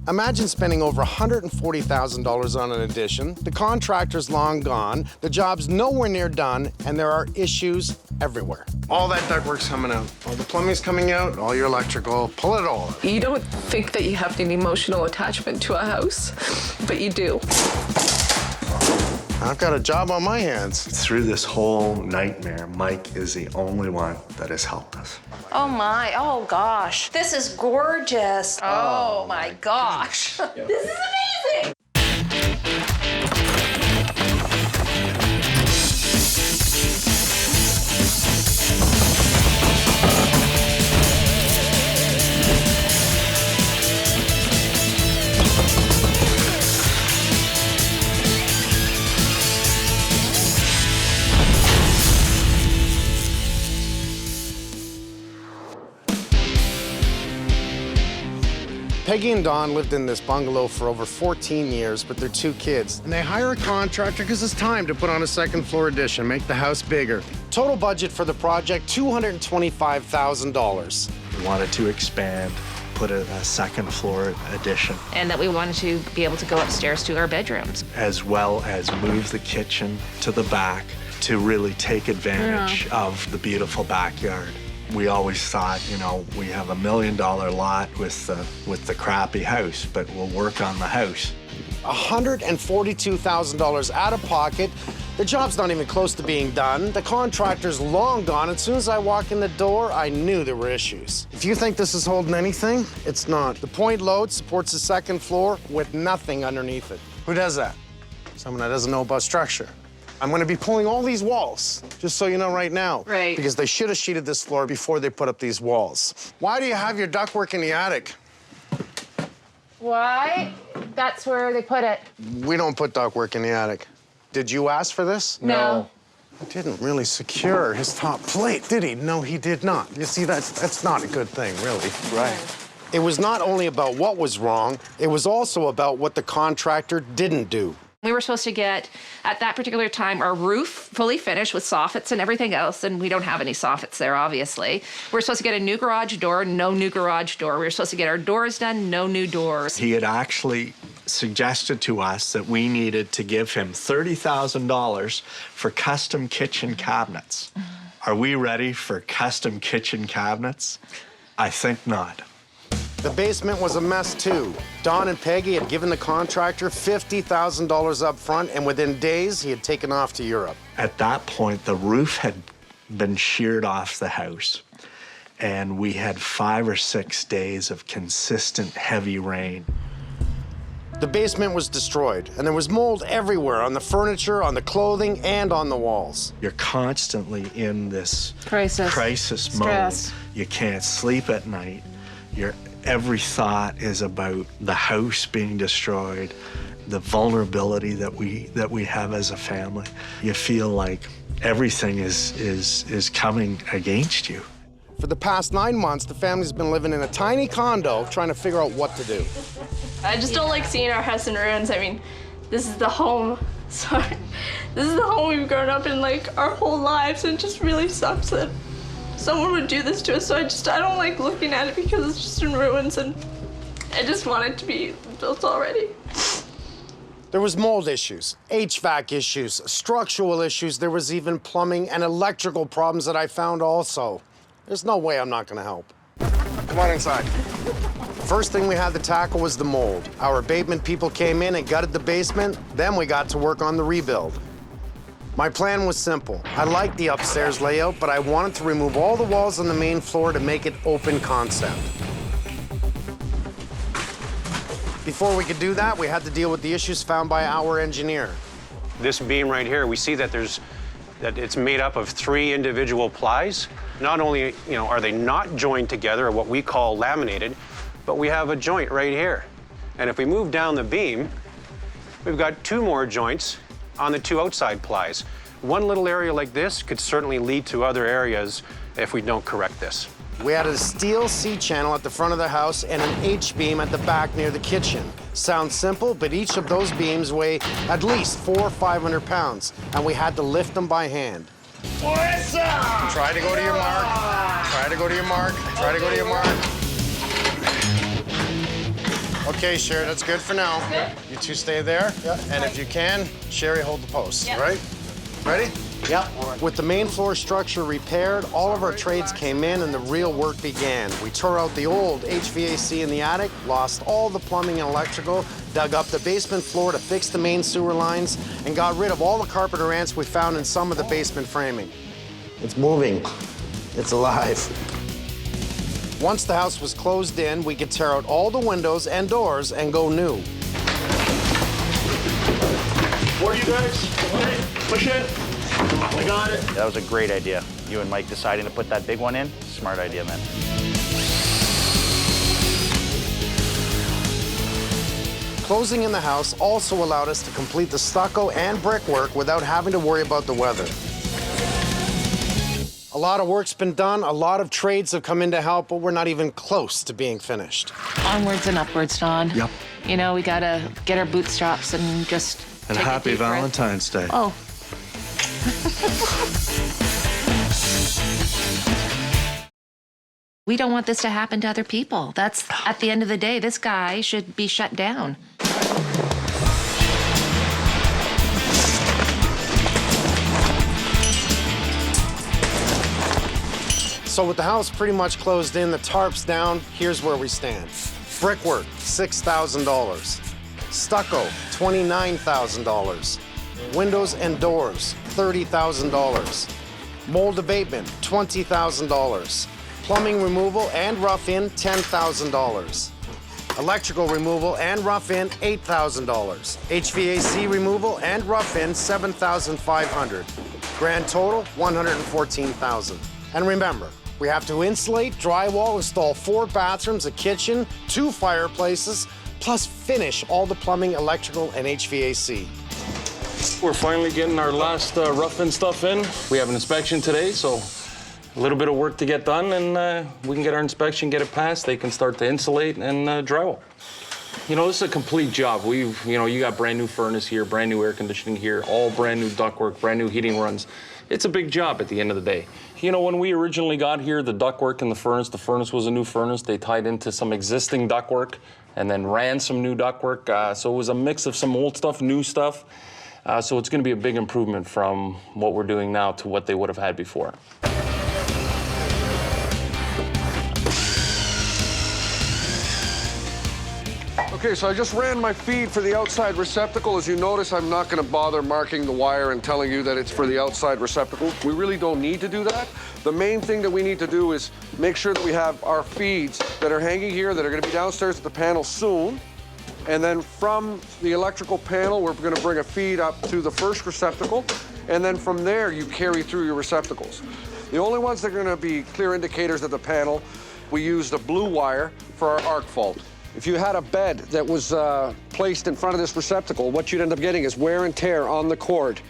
Imagine spending over $140,000 on an addition, the contractor's long gone, the job's nowhere near done, and there are issues everywhere. All that ductwork's coming out, all the plumbing's coming out, all your electrical, pull it all out. You don't think that you have an emotional attachment to a house, but you do. I've got a job on my hands. Through this whole nightmare, Mike is the only one that has helped us. Oh my, oh gosh. This is gorgeous. Oh my gosh. This is amazing. Peggy and Don lived in this bungalow for over 14 years with their 2 kids. And they hire a contractor because it's time to put on a second floor addition, make the house bigger. Total budget for the project, $225,000. We wanted to expand, put a second floor addition. And that we wanted to be able to go upstairs to our bedrooms. As well as move the kitchen to the back to really take advantage of the beautiful backyard. We always thought, you know, we have $1 million lot with the crappy house, but we'll work on the house. $142,000 out of pocket. The job's not even close to being done. The contractor's long gone. As soon as I walk in the door, I knew there were issues. If you think this is holding anything, it's not. The point load supports the second floor with nothing underneath it. Who does that? Someone that doesn't know about structure. I'm gonna be pulling all these walls, just so you know right now. Right. Because they should have sheeted this floor before they put up these walls. Why do you have your ductwork in the attic? Why? That's where they put it. We don't put ductwork in the attic. Did you ask for this? No. He didn't really secure his top plate, did he? No, he did not. You see, that's not a good thing, really. Right. It was not only about what was wrong, it was also about what the contractor didn't do. We were supposed to get, at that particular time, our roof fully finished with soffits and everything else, and we don't have any soffits there, obviously. We're supposed to get a new garage door, no new garage door. We were supposed to get our doors done, no new doors. He had actually suggested to us that we needed to give him $30,000 for custom kitchen cabinets. Are we ready for custom kitchen cabinets? I think not. The basement was a mess, too. Don and Peggy had given the contractor $50,000 up front, and within days, he had taken off to Europe. At that point, the roof had been sheared off the house, and we had 5 or 6 days of consistent heavy rain. The basement was destroyed, and there was mold everywhere, on the furniture, on the clothing, and on the walls. You're constantly in this Crisis mode. You can't sleep at night. Every thought is about the house being destroyed, the vulnerability that we have as a family. You feel like everything is coming against you. For the past 9 months, the family's been living in a tiny condo trying to figure out what to do. I just don't like seeing our house in ruins. I mean, this is the home. Sorry. This is the home we've grown up in, like, our whole lives, and it just really sucks that someone would do this to us. So I don't like looking at it because it's just in ruins, and I just want it to be built already. There was mold issues, HVAC issues, structural issues. There was even plumbing and electrical problems that I found also. There's no way I'm not gonna help. Come on inside. First thing we had to tackle was the mold. Our abatement people came in and gutted the basement. Then we got to work on the rebuild. My plan was simple. I liked the upstairs layout, but I wanted to remove all the walls on the main floor to make it open concept. Before we could do that, we had to deal with the issues found by our engineer. This beam right here, we see that it's made up of 3 individual plies. Not only, are they not joined together, or what we call laminated, but we have a joint right here. And if we move down the beam, we've got 2 more joints on the 2 outside plies. One little area like this could certainly lead to other areas if we don't correct this. We had a steel C-channel at the front of the house and an H-beam at the back near the kitchen. Sounds simple, but each of those beams weigh at least 400 or 500 pounds, and we had to lift them by hand. Try to go to your mark. Try to go to your mark. Try to go to your mark. Okay, Sherry, that's good for now. You two stay there. Yeah. And if you can, Sherry, hold the post, Yeah. all right? Ready? Yep. With the main floor structure repaired, all of our trades came in and the real work began. We tore out the old HVAC in the attic, lost all the plumbing and electrical, dug up the basement floor to fix the main sewer lines, and got rid of all the carpenter ants we found in some of the basement framing. It's moving. It's alive. Once the house was closed in, we could tear out all the windows and doors and go new. What are you guys? Okay, push it. I got it. That was a great idea. You and Mike deciding to put that big one in, smart idea, man. Closing in the house also allowed us to complete the stucco and brickwork without having to worry about the weather. A lot of work's been done, a lot of trades have come in to help, but we're not even close to being finished. Onwards and upwards, Don. Yep. You know, we gotta get our bootstraps and just And take a happy deep breath. Valentine's Day. Oh. We don't want this to happen to other people. That's, at the end of the day, this guy should be shut down. So with the house pretty much closed in, the tarps down, here's where we stand. Brickwork, $6,000. Stucco, $29,000. Windows and doors, $30,000. Mold abatement, $20,000. Plumbing removal and rough-in, $10,000. Electrical removal and rough-in, $8,000. HVAC removal and rough-in, $7,500. Grand total, $114,000. And remember, we have to insulate, drywall, install 4 bathrooms, a kitchen, 2 fireplaces, plus finish all the plumbing, electrical, and HVAC. We're finally getting our last rough-in stuff in. We have an inspection today, so a little bit of work to get done, and we can get our inspection, get it passed. They can start to insulate and drywall. You know, this is a complete job. You got brand new furnace here, brand new air conditioning here, all brand new ductwork, brand new heating runs. It's a big job at the end of the day. You know, when we originally got here, the ductwork in the furnace was a new furnace. They tied into some existing ductwork and then ran some new ductwork. So it was a mix of some old stuff, new stuff. So it's gonna be a big improvement from what we're doing now to what they would have had before. Okay, so I just ran my feed for the outside receptacle. As you notice, I'm not gonna bother marking the wire and telling you that it's for the outside receptacle. We really don't need to do that. The main thing that we need to do is make sure that we have our feeds that are hanging here that are gonna be downstairs at the panel soon. And then from the electrical panel, we're gonna bring a feed up to the first receptacle. And then from there, you carry through your receptacles. The only ones that are gonna be clear indicators of the panel, we used a blue wire for our arc fault. If you had a bed that was placed in front of this receptacle, what you'd end up getting is wear and tear on the cord.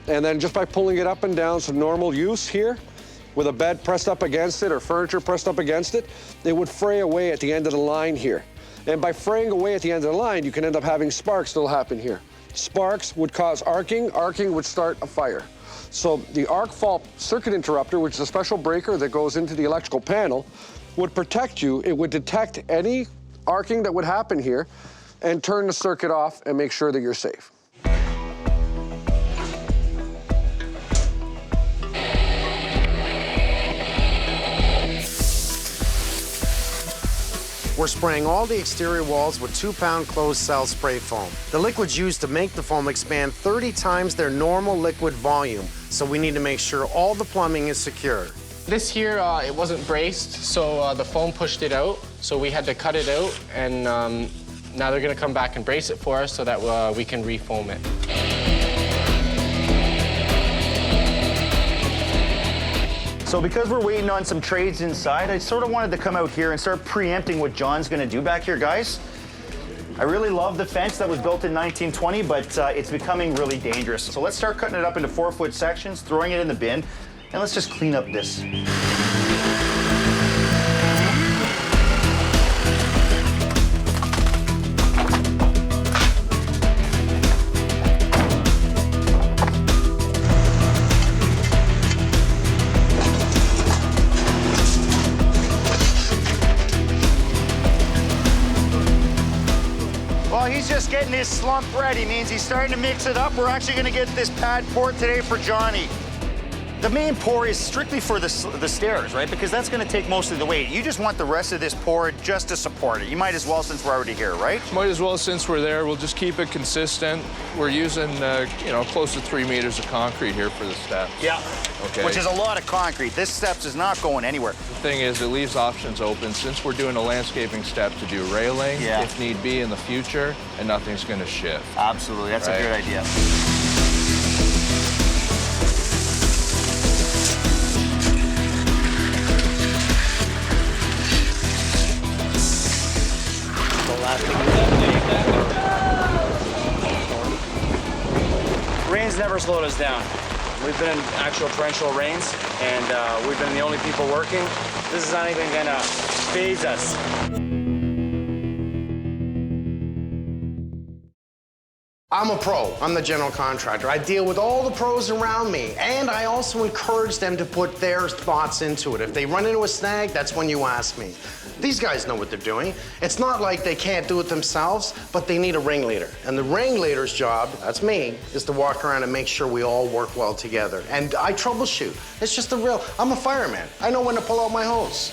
And then just by pulling it up and down, so normal use here, with a bed pressed up against it or furniture pressed up against it, it would fray away at the end of the line here. And by fraying away at the end of the line, you can end up having sparks that'll happen here. Sparks would cause arcing, arcing would start a fire. So the arc fault circuit interrupter, which is a special breaker that goes into the electrical panel, would protect you. It would detect any arcing that would happen here and turn the circuit off and make sure that you're safe. We're spraying all the exterior walls with 2-pound closed cell spray foam. The liquid's used to make the foam expand 30 times their normal liquid volume, so we need to make sure all the plumbing is secure. This here, it wasn't braced, so the foam pushed it out, so we had to cut it out, and now they're gonna come back and brace it for us so that we can refoam it. So because we're waiting on some trades inside, I sort of wanted to come out here and start preempting what John's gonna do back here, guys. I really love the fence that was built in 1920, but it's becoming really dangerous. So let's start cutting it up into 4-foot sections, throwing it in the bin, and let's just clean up this. While he's just getting his slump ready, means he's starting to mix it up. We're actually gonna get this pad poured today for Johnny. The main pour is strictly for the stairs, right? Because that's gonna take most of the weight. You just want the rest of this poured just to support it. You might as well since we're already here, right? Might as well since we're there. We'll just keep it consistent. We're using, you know, close to 3 meters of concrete here for the steps. Yeah. Okay. Which is a lot of concrete. This steps is not going anywhere. The thing is, it leaves options open. Since we're doing a landscaping step to do railing, if need be in the future, and nothing's gonna shift. Absolutely, that's a good idea. Rain's never slowed us down. We've been in actual torrential rains, and we've been the only people working. This is not even gonna faze us. I'm a pro. I'm the general contractor. I deal with all the pros around me, and I also encourage them to put their thoughts into it. If they run into a snag, that's when you ask me. These guys know what they're doing. It's not like they can't do it themselves, but they need a ringleader. And the ringleader's job, that's me, is to walk around and make sure we all work well together. And I troubleshoot. It's just I'm a fireman. I know when to pull out my hose.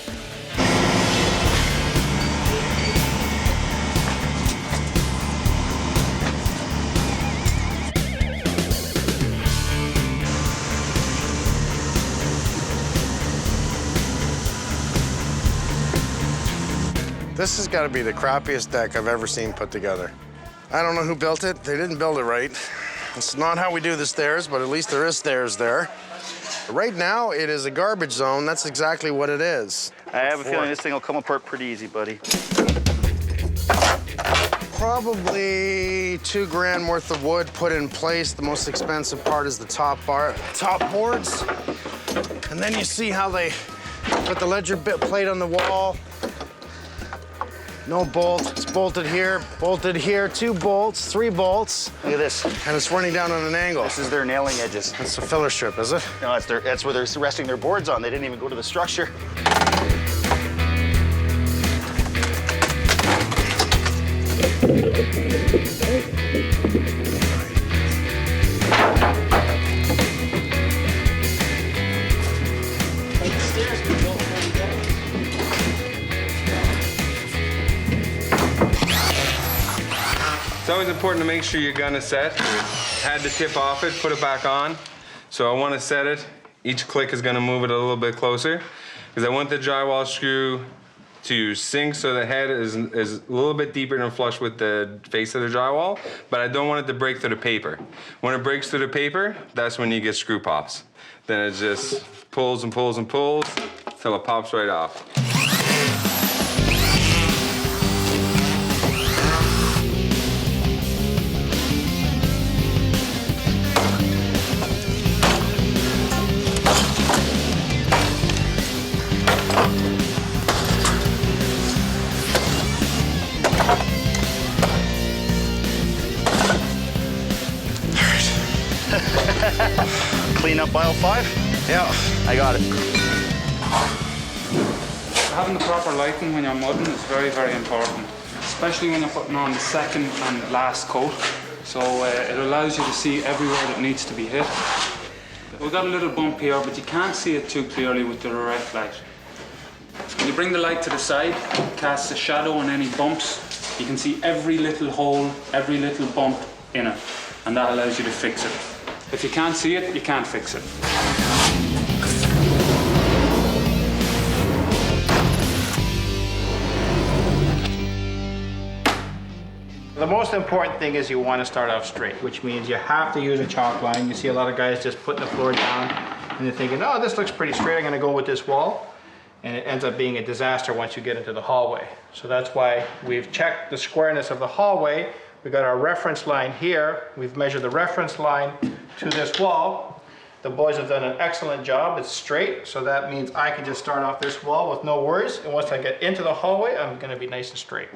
This has got to be the crappiest deck I've ever seen put together. I don't know who built it. They didn't build it right. It's not how we do the stairs, but at least there is stairs there. Right now, it is a garbage zone. That's exactly what it is. I have a feeling this thing will come apart pretty easy, buddy. Probably $2 grand worth of wood put in place. The most expensive part is the top boards. And then you see how they put the ledger bit plate on the wall. No bolt, it's bolted here, 2 bolts, 3 bolts. Look at this. And it's running down on an angle. This is their nailing edges. That's the filler strip, is it? No, that's where they're resting their boards on. They didn't even go to the structure. It's always important to make sure your gun is set. Had to tip off it, put it back on. So I want to set it. Each click is going to move it a little bit closer because I want the drywall screw to sink so the head is a little bit deeper and flush with the face of the drywall, but I don't want it to break through the paper. When it breaks through the paper, that's when you get screw pops. Then it just pulls and pulls and pulls till it pops right off. Clean up aisle 5? Yeah. I got it. Having the proper lighting when you're mudding is very, very important, especially when you're putting on the second and last coat. So it allows you to see everywhere that needs to be hit. We've got a little bump here, but you can't see it too clearly with the direct light. When you bring the light to the side, it casts a shadow on any bumps. You can see every little hole, every little bump in it, and that allows you to fix it. If you can't see it, you can't fix it. The most important thing is you want to start off straight, which means you have to use a chalk line. You see a lot of guys just putting the floor down and they're thinking, oh, this looks pretty straight, I'm going to go with this wall. And it ends up being a disaster once you get into the hallway. So that's why we've checked the squareness of the hallway. We got our reference line here. We've measured the reference line to this wall. The boys have done an excellent job. It's straight, so that means I can just start off this wall with no worries. And once I get into the hallway, I'm going to be nice and straight.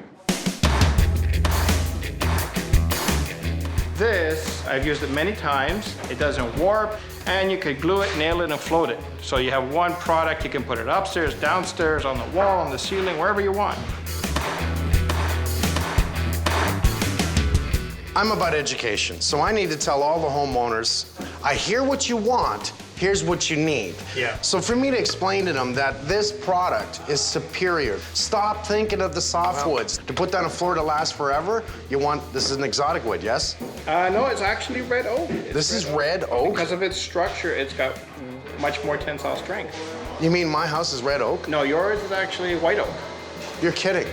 This, I've used it many times. It doesn't warp, and you could glue it, nail it, and float it. So you have one product, you can put it upstairs, downstairs, on the wall, on the ceiling, wherever you want. I'm about education, so I need to tell all the homeowners, I hear what you want, here's what you need. Yeah. So for me to explain to them that this product is superior, stop thinking of the softwoods. To put down a floor to last forever, this is an exotic wood, yes? No, it's actually red oak. This is red oak? Because of its structure, it's got much more tensile strength. You mean my house is red oak? No, yours is actually white oak. You're kidding.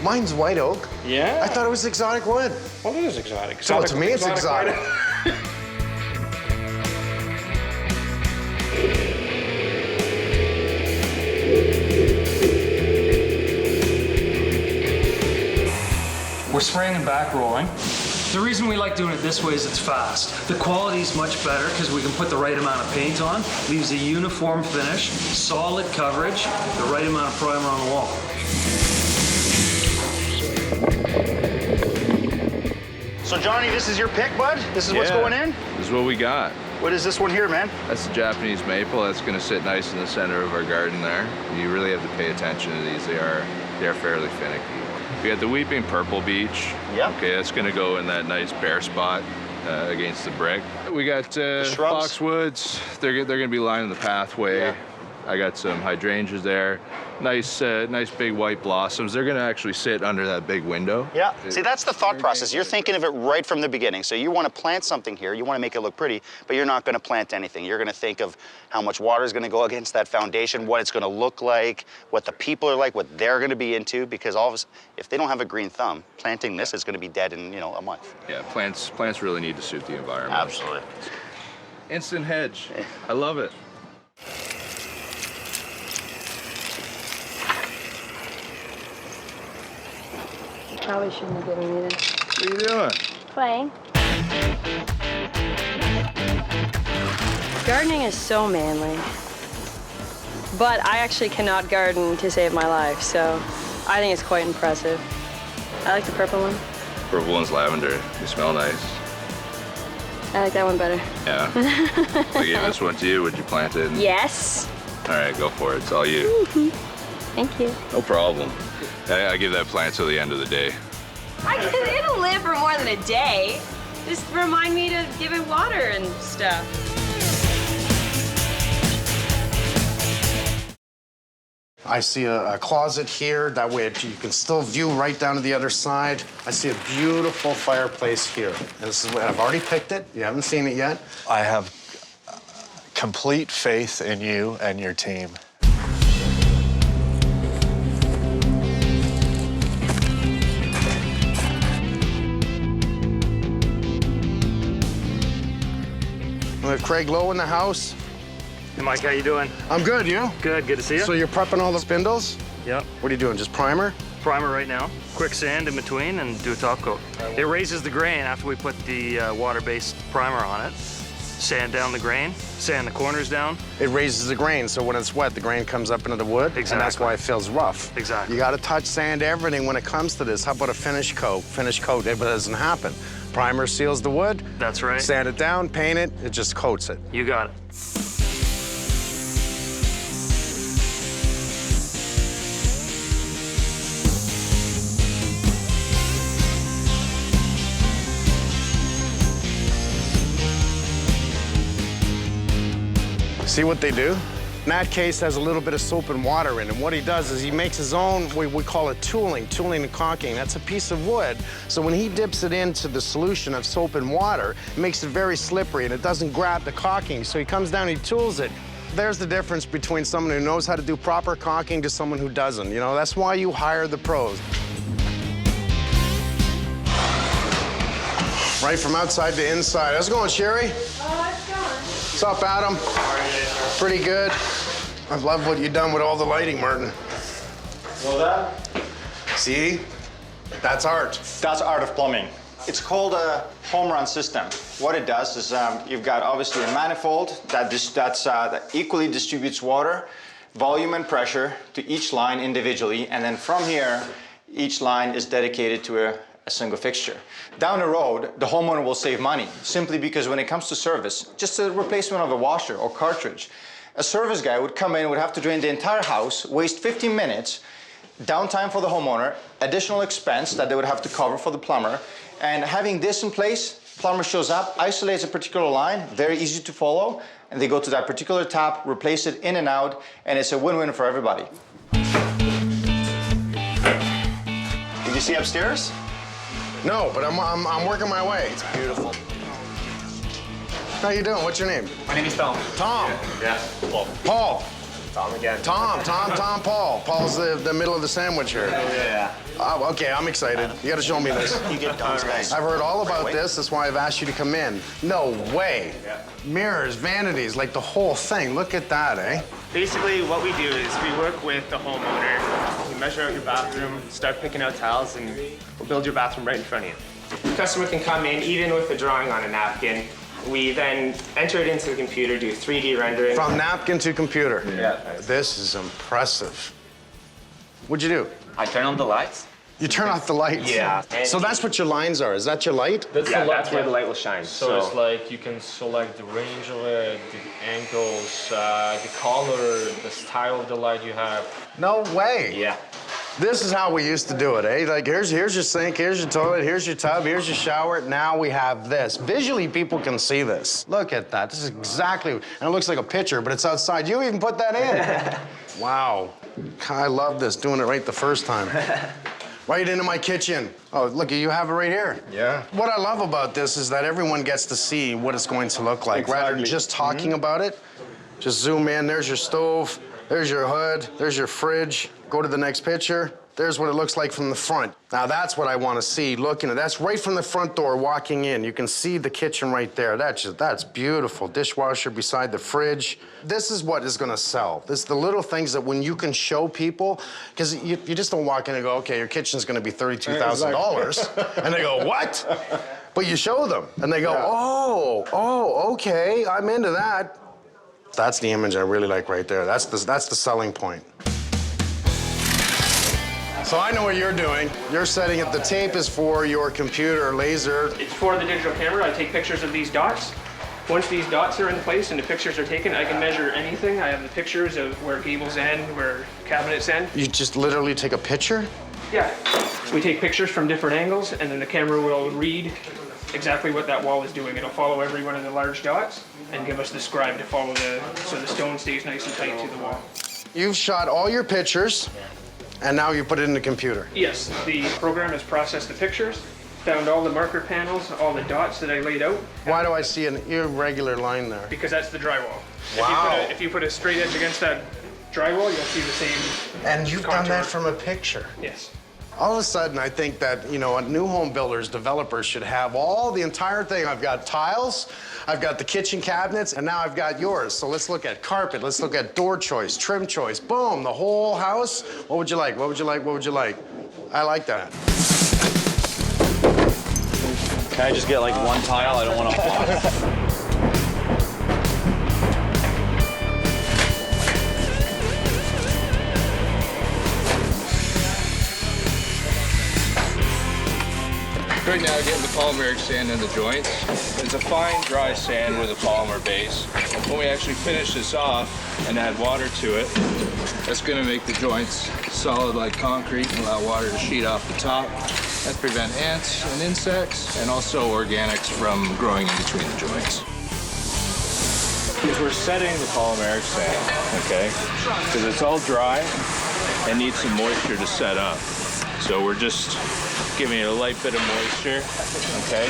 Mine's white oak. Yeah. I thought it was exotic wood. Well, it is exotic. So to me, it's exotic. We're spraying and back rolling. The reason we like doing it this way is it's fast. The quality is much better because we can put the right amount of paint on, leaves a uniform finish, solid coverage, the right amount of primer on the wall. So Johnny, this is your pick, bud? This is what's going in? This is what we got. What is this one here, man? That's the Japanese maple. That's going to sit nice in the center of our garden there. You really have to pay attention to these. They are fairly finicky. We got the weeping purple beech. Yep. Okay, that's going to go in that nice bare spot against the brick. We got boxwoods. They're going to be lining the pathway. Yeah. I got some hydrangeas there. Nice big white blossoms. They're going to actually sit under that big window. Yeah. See, that's the thought process. You're thinking of it right from the beginning. So you want to plant something here. You want to make it look pretty, but you're not going to plant anything. You're going to think of how much water is going to go against that foundation, what it's going to look like, what the people are like, what they're going to be into. Because all of us, if they don't have a green thumb, planting this is going to be dead in a month. Yeah, plants really need to suit the environment. Absolutely. Instant hedge. I love it. Probably shouldn't have given me this. What are you doing? Playing. Gardening is so manly. But I actually cannot garden to save my life, so I think it's quite impressive. I like the purple one. Purple one's lavender. They smell nice. I like that one better. Yeah. I gave this one to you. Would you plant it? Yes. All right, go for it. It's all you. Thank you. No problem. I give that plant till the end of the day. It'll live for more than a day. Just remind me to give it water and stuff. I see a closet here. That way you can still view right down to the other side. I see a beautiful fireplace here. And this is what I've already picked it. You haven't seen it yet. I have complete faith in you and your team. We have Craig Lowe in the house. Hey, Mike, how you doing? I'm good, you? Good to see you. So you're prepping all the spindles? Yep. What are you doing, just primer? Primer right now. Quick sand in between and do a top coat. It raises the grain after we put the water-based primer on it. Sand down the grain, sand the corners down. It raises the grain, so when it's wet, the grain comes up into the wood, Exactly. and that's why it feels rough. Exactly. You gotta touch sand everything when it comes to this. How about a finish coat? Finish coat, it doesn't happen. Primer seals the wood. That's right. Sand it down, paint it, it just coats it. You got it. See what they do? In that case, has a little bit of soap and water in it. And what he does is he makes his own, we call it tooling and caulking. That's a piece of wood. So when he dips it into the solution of soap and water, it makes it very slippery and it doesn't grab the caulking. So he comes down and he tools it. There's the difference between someone who knows how to do proper caulking to someone who doesn't. You know, that's why you hire the pros. Right from outside to inside. How's it going, Sherry? Oh, it's going. What's up, Adam? Pretty good. I love what you've done with all the lighting, Martin. Well, that? See? That's art. That's art of plumbing. It's called a home run system. What it does is you've got obviously a manifold that equally distributes water, volume and pressure to each line individually, and then from here, each line is dedicated to a single fixture. Down the road, the homeowner will save money simply because when it comes to service, just a replacement of a washer or cartridge, a service guy would come in, would have to drain the entire house, waste 15 minutes, downtime for the homeowner, additional expense that they would have to cover for the plumber, and having this in place, plumber shows up, isolates a particular line, very easy to follow, and they go to that particular tap, replace it in and out, and it's a win-win for everybody. Did you see upstairs? No, but I'm working my way. It's beautiful. How you doing? What's your name? My name is Tom. Tom. Yeah. Paul. Paul. Tom again. Tom, Paul. Paul's the middle of the sandwich here. Yeah. Oh, okay, I'm excited. You gotta show me this. You get Dom's guys. I've heard all about this. That's why I've asked you to come in. No way. Yeah. Mirrors, vanities, like the whole thing. Look at that, eh? Basically, what we do is we work with the homeowner. We measure out your bathroom, start picking out tiles, and we'll build your bathroom right in front of you. The customer can come in even with a drawing on a napkin. We then enter it into the computer, do 3D rendering. From napkin to computer. Yeah. This is impressive. What'd you do? I turn on the lights. You turn off the lights? Yeah. So that's what your lines are. Is that your light? That's where the light will shine. So it's like you can select the range of it, the angles, the color, the style of the light you have. No way. Yeah. This is how we used to do it, eh? Like, here's your sink, here's your toilet, here's your tub, here's your shower. Now we have this. Visually, people can see this. Look at that. This is exactly, and it looks like a picture, but it's outside. You even put that in. Wow. I love this, doing it right the first time. Right into my kitchen. Oh, look, you have it right here. Yeah. What I love about this is that everyone gets to see what it's going to look like, rather than just talking about it. Just zoom in, there's your stove, there's your hood, there's your fridge. Go to the next picture. There's what it looks like from the front. Now that's what I want to see, looking at. That's right from the front door, walking in. You can see the kitchen right there. That's beautiful. Dishwasher beside the fridge. This is what is gonna sell. This is the little things that when you can show people, because you just don't walk in and go, okay, your kitchen's gonna be $32,000. And they go, what? But you show them, and they go, oh, okay, I'm into that. That's the image I really like right there. That's the selling point. So I know what you're doing. You're setting it. The tape is for your computer laser. It's for the digital camera. I take pictures of these dots. Once these dots are in place and the pictures are taken, I can measure anything. I have the pictures of where gables end, where cabinets end. You just literally take a picture? Yeah. We take pictures from different angles, and then the camera will read exactly what that wall is doing. It'll follow every one of the large dots and give us the scribe to follow so the stone stays nice and tight to the wall. You've shot all your pictures, and now you put it in the computer. Yes, the program has processed the pictures, found all the marker panels, all the dots that I laid out. Why do I see an irregular line there? Because that's the drywall. Wow. If you put a straight edge against that drywall, you'll see the same And you've contour. done that from a picture? Yes. All of a sudden, I think that, new home builders, developers should have the entire thing. I've got tiles, I've got the kitchen cabinets, and now I've got yours. So let's look at carpet, let's look at door choice, trim choice, boom, the whole house. What would you like? What would you like? What would you like? I like that. Can I just get like one tile? I don't want to. Right now, getting the polymeric sand in the joints. It's a fine, dry sand with a polymer base. When we actually finish this off and add water to it, that's going to make the joints solid like concrete and allow water to sheet off the top. That prevents ants and insects, and also organics from growing in between the joints. Because we're setting the polymeric sand, okay? Because it's all dry and needs some moisture to set up. So we're just giving it a light bit of moisture, okay?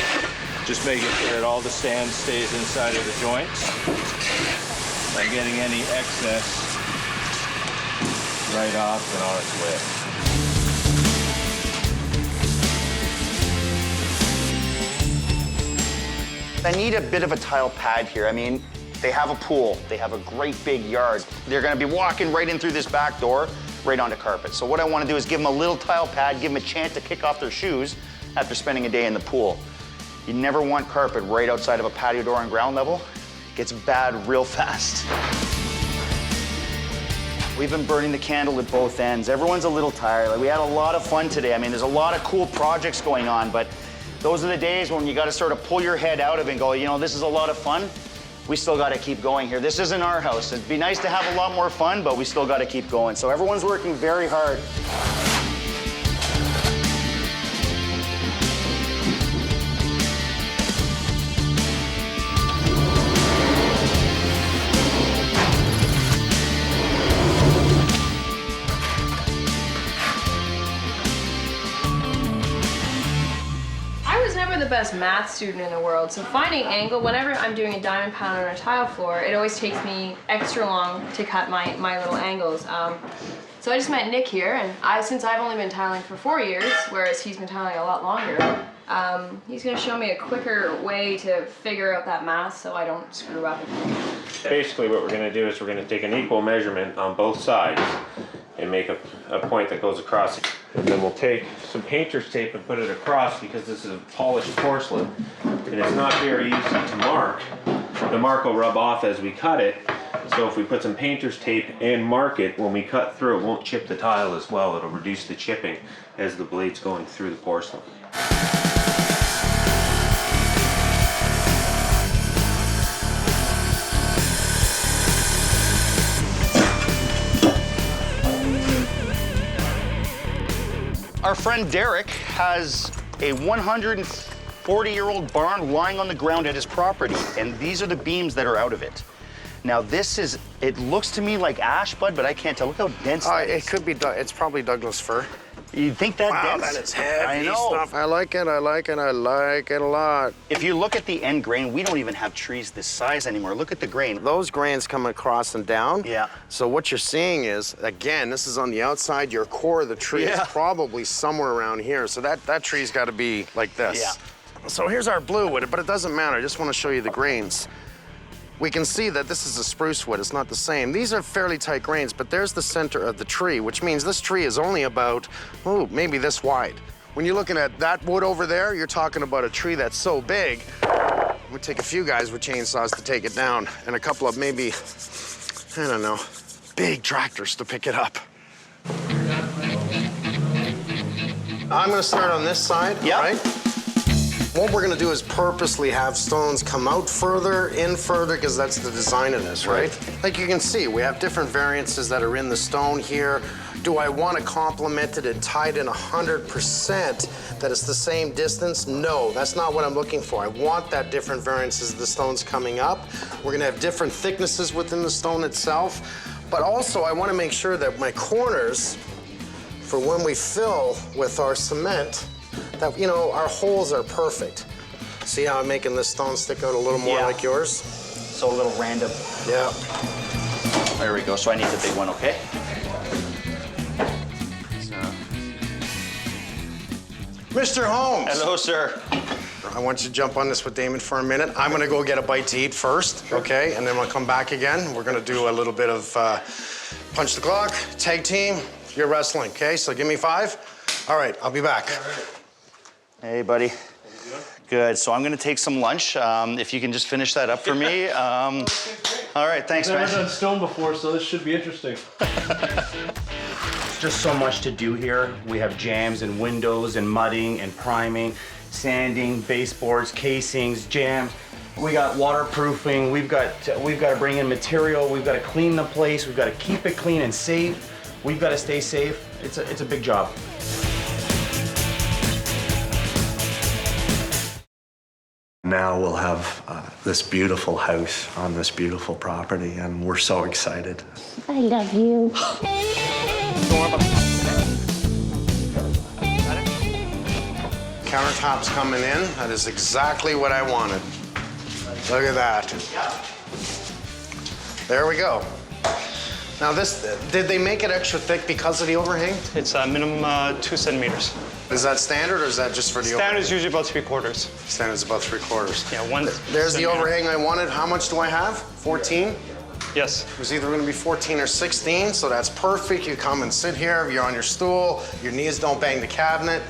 Just making sure that all the sand stays inside of the joints. Not getting any excess right off and on its way. I need a bit of a tile pad here. I mean, they have a pool, they have a great big yard. They're gonna be walking right in through this back door, right onto carpet. So what I wanna do is give them a little tile pad, give them a chance to kick off their shoes after spending a day in the pool. You never want carpet right outside of a patio door on ground level. It gets bad real fast. We've been burning the candle at both ends. Everyone's a little tired. Like, we had a lot of fun today. I mean, there's a lot of cool projects going on, but those are the days when you gotta sort of pull your head out of it and go, this is a lot of fun, we still got to keep going here. This isn't our house. It'd be nice to have a lot more fun, but we still got to keep going. So everyone's working very hard. The best math student in the world, so finding angle, whenever I'm doing a diamond pound on a tile floor, it always takes me extra long to cut my little angles. So I just met Nick here, and since I've only been tiling for 4 years, whereas he's been tiling a lot longer, he's going to show me a quicker way to figure out that math so I don't screw up. Basically what we're going to do is we're going to take an equal measurement on both sides and make a point that goes across it. And then we'll take some painter's tape and put it across, because this is a polished porcelain and it's not very easy to mark. The mark will rub off as we cut it, so if we put some painter's tape and mark it, when we cut through, it won't chip the tile as well. It'll reduce the chipping as the blade's going through the porcelain. Our friend Derek has a 140-year-old barn lying on the ground at his property, and these are the beams that are out of it. Now this is, it looks to me like ash, bud, but I can't tell. Look how dense that is. It could be, it's probably Douglas fir. You think that dense? Wow, that is heavy I know. stuff. I like it, I like it, I like it a lot. If you look at the end grain, we don't even have trees this size anymore. Look at the grain. Those grains come across and down. Yeah. So what you're seeing is, again, this is on the outside, your core of the tree is probably somewhere around here. So that tree's got to be like this. Yeah. So here's our blue wood, but it doesn't matter. I just want to show you the grains. We can see that this is a spruce wood. It's not the same. These are fairly tight grains, but there's the center of the tree, which means this tree is only about, maybe this wide. When you're looking at that wood over there, you're talking about a tree that's so big, it would take a few guys with chainsaws to take it down, and a couple of maybe, I don't know, big tractors to pick it up. I'm gonna start on this side, right? What we're gonna do is purposely have stones come out further, in further, because that's the design of this, right? Like you can see, we have different variances that are in the stone here. Do I want to complement it and tie it in 100% that it's the same distance? No, that's not what I'm looking for. I want that different variances of the stones coming up. We're gonna have different thicknesses within the stone itself, but also I want to make sure that my corners, for when we fill with our cement, that, our holes are perfect. See how I'm making this stone stick out a little more like yours? So a little random. Yeah. There we go. So I need the big one, okay? Mr. Holmes. Hello, sir. I want you to jump on this with Damon for a minute. I'm gonna go get a bite to eat first, okay? And then we'll come back again. We're gonna do a little bit of punch the clock, tag team, you're wrestling, okay? So give me 5. All right, I'll be back. Hey, buddy. Good. So I'm gonna take some lunch. If you can just finish that up for me. All right, thanks, man. I've never done stone before, so this should be interesting. Just so much to do here. We have jams and windows and mudding and priming, sanding, baseboards, casings, jams. We got waterproofing. We've got to bring in material. We've got to clean the place. We've got to keep it clean and safe. We've got to stay safe. It's a big job. Now we'll have this beautiful house on this beautiful property, and we're so excited. I love you. Countertops coming in. That is exactly what I wanted. Look at that. There we go. Now did they make it extra thick because of the overhang? It's a minimum 2 centimeters. Is that standard or is that just for the overhang? Standard is usually about 3/4. Standard's about 3/4. Yeah, 1. There's the overhang I wanted. How much do I have? 14? Yes. It was either going to be 14 or 16, so that's perfect. You come and sit here, you're on your stool, your knees don't bang the cabinet.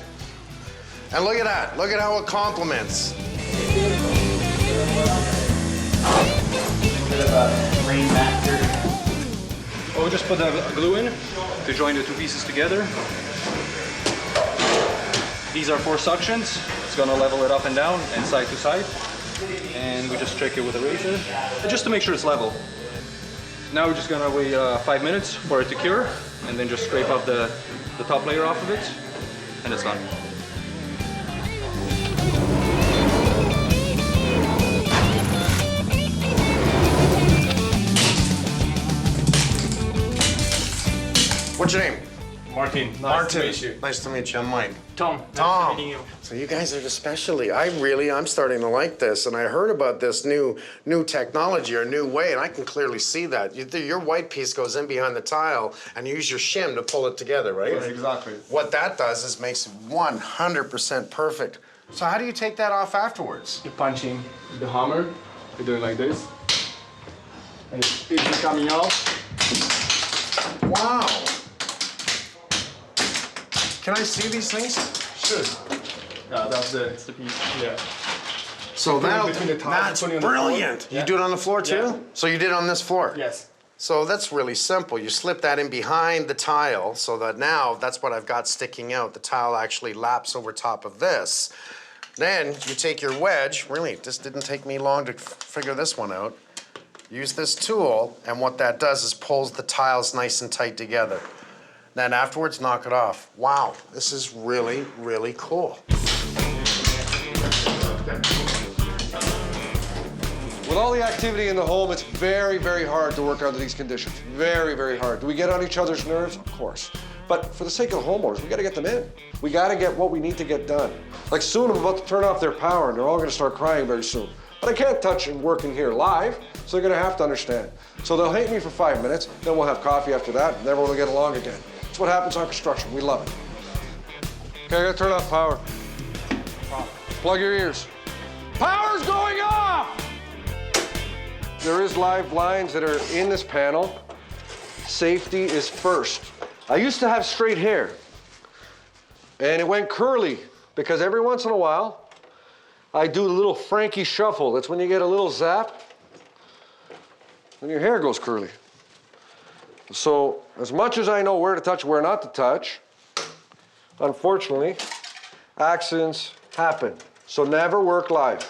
And look at that. Look at how it complements. Bit of a rain mat here. We'll just put a glue in to join the 2 pieces together. These are 4 suctions. It's gonna level it up and down and side to side. and we just check it with a razor, just to make sure it's level. Now we're just gonna wait 5 minutes for it to cure, and then just scrape up the top layer off of it, and it's done. What's your name? Martin. Martin. Nice to meet you. I'm Mike. Tom. Tom. Nice to meeting you. So you guys are the specialty. I'm starting to like this, and I heard about this new technology or new way, and I can clearly see that. Your white piece goes in behind the tile, and you use your shim to pull it together, right? Yes, exactly. What that does is makes it 100% perfect. So how do you take that off afterwards? You're punching the hammer. You're doing like this. And it's coming out. Wow. Can I see these things? Sure. Yeah, that's the piece. Yeah. So that's brilliant. brilliant. You do it on the floor too? Yeah. So you did it on this floor? Yes. So that's really simple. You slip that in behind the tile so that now that's what I've got sticking out. The tile actually laps over top of this. Then you take your wedge. Really, this didn't take me long to figure this one out. Use this tool, and what that does is pulls the tiles nice and tight together. Then afterwards, knock it off. Wow, this is really, really cool. With all the activity in the home, it's very, very hard to work under these conditions. Very, very hard. Do we get on each other's nerves? Of course. But for the sake of the homeowners, we gotta get them in. We gotta get what we need to get done. Like soon I'm about to turn off their power and they're all gonna start crying very soon. But I can't touch and work in here live, so they're gonna have to understand. So they'll hate me for 5 minutes, then we'll have coffee after that, and everyone will get along again. That's what happens on construction. We love it. Okay, I gotta turn off power. Plug your ears. Power's going off! There is live blinds that are in this panel. Safety is first. I used to have straight hair, and it went curly because every once in a while, I do a little Frankie shuffle. That's when you get a little zap, and your hair goes curly. So, as much as I know where to touch, where not to touch, unfortunately, accidents happen. So never work live.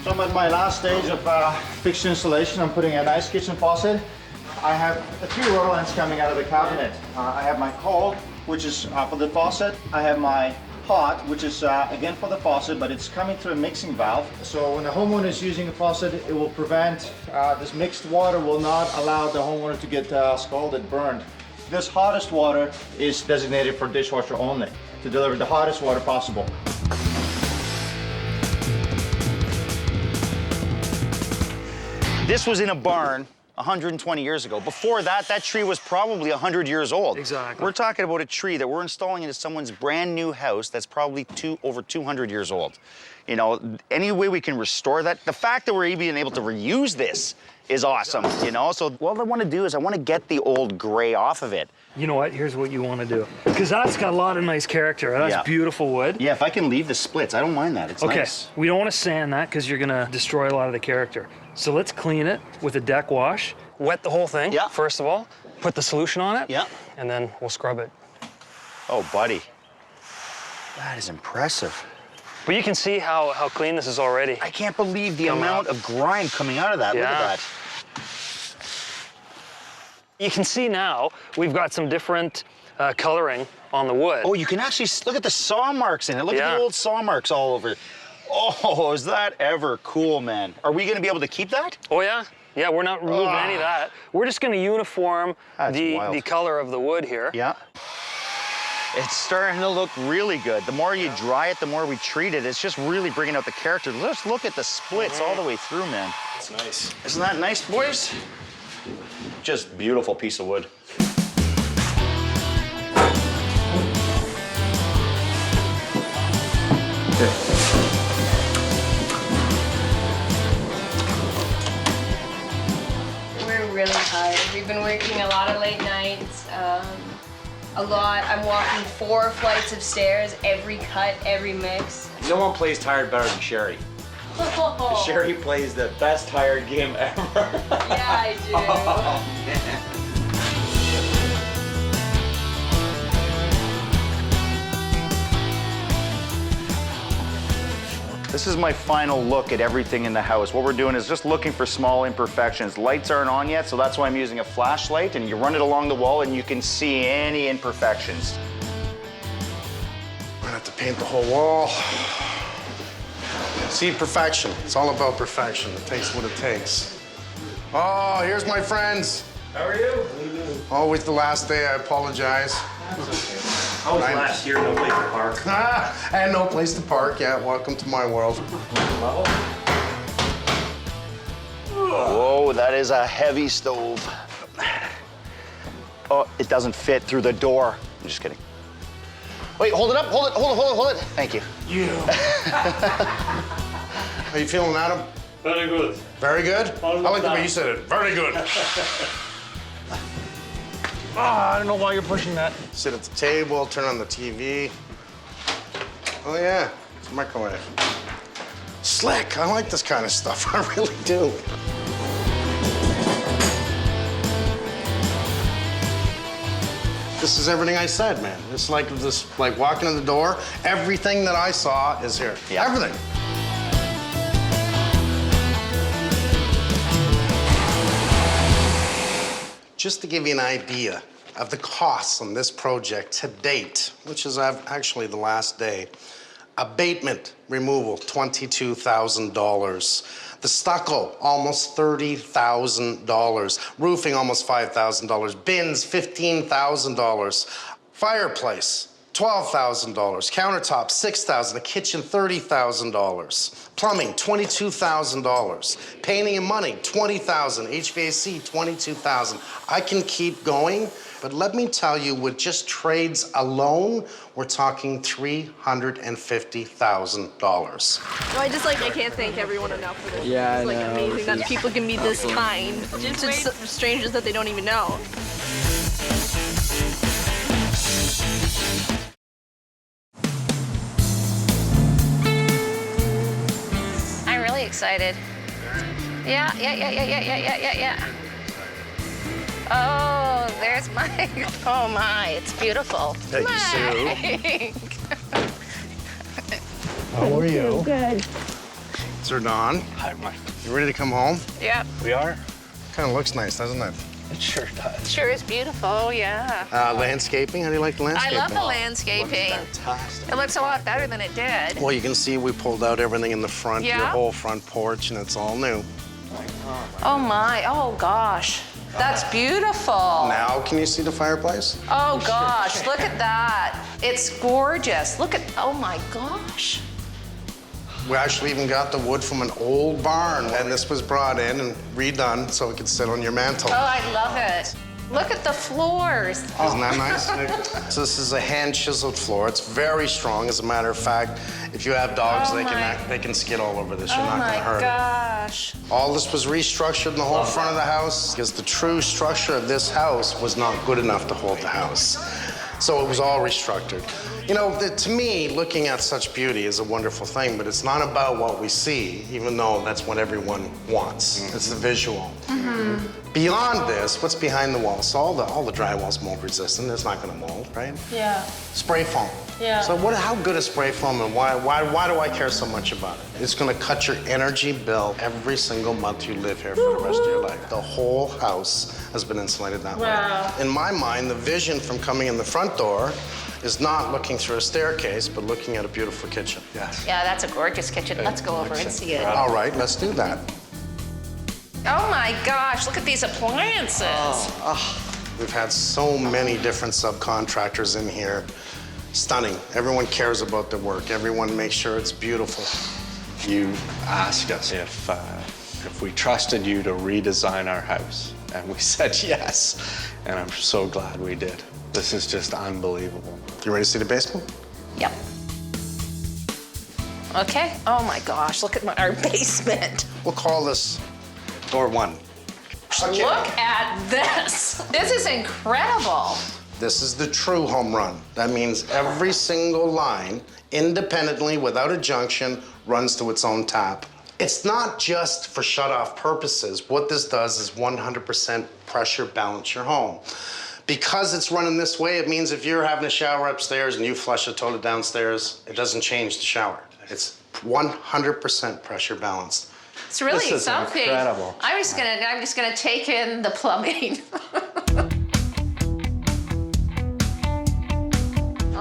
So I'm at my last stage of fixture installation. I'm putting a nice kitchen faucet. I have 3 rubber lines coming out of the cabinet. I have my cold, which is for the faucet. I have my hot, which is again for the faucet, but it's coming through a mixing valve. So when the homeowner is using a faucet, it will prevent, this mixed water will not allow the homeowner to get scalded, burned. This hottest water is designated for dishwasher only, to deliver the hottest water possible. This was in a barn 120 years ago. Before that, that tree was probably 100 years old. Exactly. We're talking about a tree that we're installing into someone's brand new house that's probably over 200 years old. You know, any way we can restore that, the fact that we're even able to reuse this is awesome, you know? So what I want to do is I want to get the old gray off of it. You know what? Here's what you want to do. Because that's got a lot of nice character. That's beautiful wood. Yeah, if I can leave the splits, I don't mind that. It's okay. Nice. We don't want to sand that because you're going to destroy a lot of the character. So let's clean it with a deck wash. Wet the whole thing, first of all. Put the solution on it. And then we'll scrub it. Oh, buddy. That is impressive. But you can see how clean this is already. I can't believe the amount of grime coming out of that. Look at that. You can see now we've got some different coloring on the wood. Oh, you can actually look at the saw marks in it. Look at the old saw marks all over. Oh, is that ever cool, man? Are we going to be able to keep that? Oh, yeah. Yeah, we're not removing any of that. We're just going to uniform the color of the wood here. Yeah. It's starting to look really good. The more you dry it, the more we treat it. It's just really bringing out the character. Let's look at the splits all the way through, man. That's nice. Isn't that nice, boys? Just beautiful piece of wood. We're really tired. We've been working a lot of late nights. A lot. I'm walking 4 flights of stairs, every cut, every mix. No one plays tired better than Sherry. Sherry plays the best tired game ever. Yeah, I do. Oh, man. This is my final look at everything in the house. What we're doing is just looking for small imperfections. Lights aren't on yet, so that's why I'm using a flashlight, and you run it along the wall and you can see any imperfections. We're gonna have to paint the whole wall. See, perfection. It's all about perfection. It takes what it takes. Oh, here's my friends. How are you? Always the last day, I apologize. How was last year? No place to park. And no place to park, yeah. Welcome to my world. Whoa, that is a heavy stove. Oh, it doesn't fit through the door. I'm just kidding. Wait, hold it up, hold it. Thank you. How you feeling, Adam? Very good. Very good? I like the way you said it. Very good. I don't know why you're pushing that. Sit at the table, turn on the TV. Oh yeah, it's a microwave. Slick, I like this kind of stuff, I really do. This is everything I said, man. It's like walking in the door. Everything that I saw is here. Yeah. Everything. Just to give you an idea of the costs on this project to date, which is actually the last day, abatement removal, $22,000. The stucco, almost $30,000. Roofing, almost $5,000. Bins, $15,000. Fireplace, $12,000. Countertops, $6,000. A kitchen, $30,000. Plumbing, $22,000. Painting and money, $20,000. HVAC, $22,000. I can keep going, but let me tell you, with just trades alone, we're talking $350,000. No, I can't thank everyone enough for this. Yeah, It's amazing that people can be this kind to strangers that they don't even know. I'm really excited. Yeah. Oh, there's Mike. Oh my, it's beautiful. Peggy Sue. Mike. How are you? Good. Sir Don. Hi, Mike. You ready to come home? Yep. We are? Kind of looks nice, doesn't it? It sure does. Sure is beautiful, yeah. Landscaping, how do you like the landscaping? I love the landscaping. Fantastic. It looks a lot better than it did. Well, you can see we pulled out everything in the front, your Yeah? whole front porch, and it's all new. Oh my, oh gosh. That's beautiful. Now, can you see the fireplace? Oh gosh, look at that. It's gorgeous. Look at, oh my gosh. We actually even got the wood from an old barn, and this was brought in and redone so it could sit on your mantle. Oh, I love it. Look at the floors. Isn't that nice? So this is a hand-chiseled floor. It's very strong. As a matter of fact, if you have dogs, they can skid all over this. You're not gonna hurt them. Gosh. All this was restructured in the whole front of the house because the true structure of this house was not good enough to hold the house. So it was all restructured. You know, to me, looking at such beauty is a wonderful thing, but it's not about what we see, even though that's what everyone wants. It's the visual. Beyond this, what's behind the wall? So all the drywall's mold resistant. It's not gonna mold, right? Yeah. Spray foam. Yeah. So how good is spray foam, and why do I care so much about it? It's gonna cut your energy bill every single month you live here for the rest of your life. The whole house has been insulated that way. In my mind, the vision from coming in the front door is not looking through a staircase, but looking at a beautiful kitchen. Yes. Yeah, that's a gorgeous kitchen. Let's go over and see it. All right, let's do that. Oh my gosh, look at these appliances. We've had so many different subcontractors in here. Stunning. Everyone cares about their work. Everyone makes sure it's beautiful. You asked us if we trusted you to redesign our house, and we said yes, and I'm so glad we did. This is just unbelievable. You ready to see the basement? Yep. Okay. Oh my gosh, look at our basement. We'll call this door 1. Look at this. This is incredible. This is the true home run. That means every single line, independently, without a junction, runs to its own tap. It's not just for shut-off purposes. What this does is 100% pressure balance your home. Because it's running this way, it means if you're having a shower upstairs and you flush a toilet downstairs, it doesn't change the shower. It's 100% pressure balanced. It's really This is something. incredible. I'm just gonna take in the plumbing.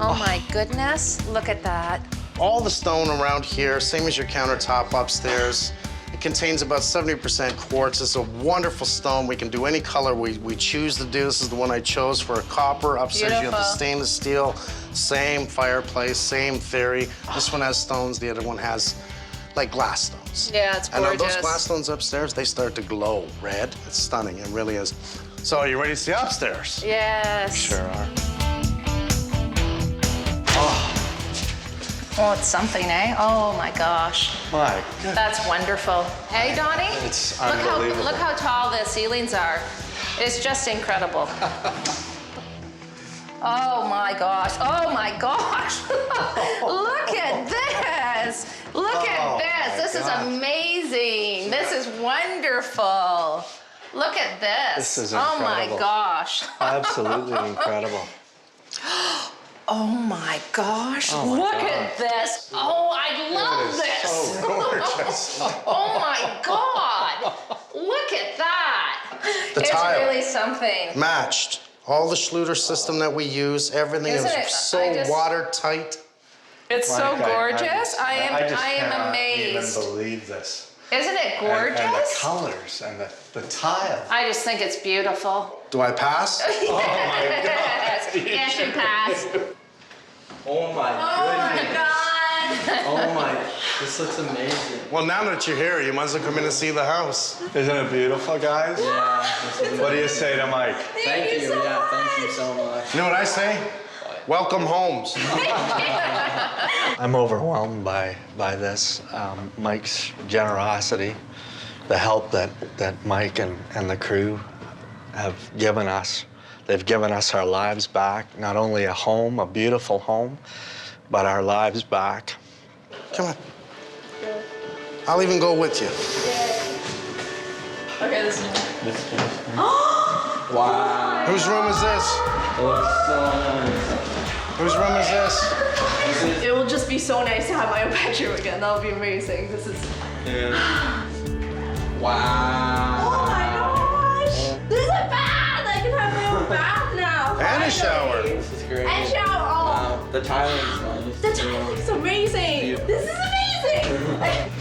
Oh my goodness, look at that. All the stone around here, same as your countertop upstairs. It contains about 70% quartz. It's a wonderful stone. We can do any color we choose to do. This is the one I chose for a copper. Upstairs you have the Beautiful. stainless steel. Same fireplace, same theory. This one has stones, the other one has like glass stones. Yeah, it's And gorgeous. those glass stones upstairs, they start to glow red. It's stunning, it really is. So are you ready to see upstairs? Yes. Sure are. Oh, it's something, eh? Oh my gosh. My goodness. That's wonderful. Hey, Donnie? It's Look unbelievable. look how tall the ceilings are. It's just incredible. Oh my gosh. Oh my gosh. Look at this. Look at this. This is amazing. This is wonderful. Look at this. This is Oh my incredible. gosh. Absolutely incredible. Oh my gosh. Oh my Look God. at this. Oh, I love this. So gorgeous. Oh my God. Look at that. The it's tile. really something. Matched. All the Schluter system that we use, everything Isn't is it? so I just- watertight. It's so Like, gorgeous. I just am cannot amazed. even believe this. Isn't it gorgeous? And the colors and the tile. I just think it's beautiful. Do I pass? Yes, yes, you pass. Oh my goodness. Oh my, this looks amazing. Well, now that you're here, you might as well come in and see the house. Isn't it beautiful, guys? Yeah. What do you say to Mike? Thank you. Yeah, thank you so much. You know what I say? Welcome, Holmes. I'm overwhelmed by this. Mike's generosity, the help that Mike and the crew have given us. They've given us our lives back, not only a home, a beautiful home, but our lives back. Come on. I'll even go with you. Okay, this is. Wow. Whose room is this? Whose room is this? It will just be so nice to have my own bedroom again. That would be amazing. This is. Wow. Oh my gosh! This is a bath! I can have my own bath now! And a shower. This is great. And shower! Oh! The tiling's nice. The tiling's amazing! This is amazing!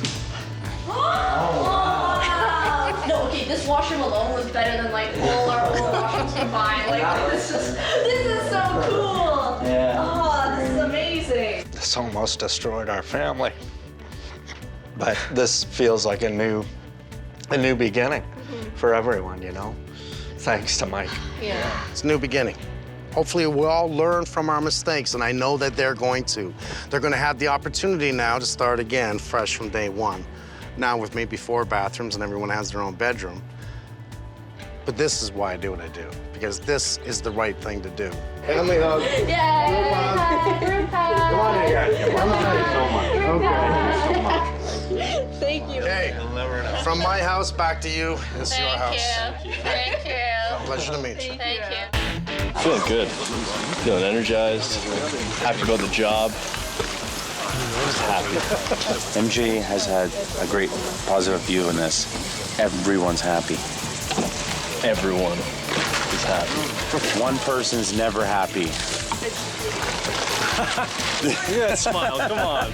Oh, no, okay, this washroom alone was better than like all our old washrooms combined. Like this is so cool! Yeah. Oh, this is amazing! This almost destroyed our family. But this feels like a new beginning for everyone, you know? Thanks to Mike. Yeah. It's a new beginning. Hopefully we'll all learn from our mistakes, and I know that they're going to. They're going to have the opportunity now to start again fresh from day one. Now with maybe 4 bathrooms and everyone has their own bedroom. But this is why I do what I do, because this is the right thing to do. Family hug. Yay! Group hug! Come on in, guys. Thank you so much. Thank you. Hey, from my house back to you, it's your house. Thank you. Pleasure to meet you. Thank you. Feeling good. Feeling energized. Happy about the job. Just happy. MJ has had a great positive view in this. Everyone's happy. Everyone is happy. One person's never happy. Look at that smile, come on.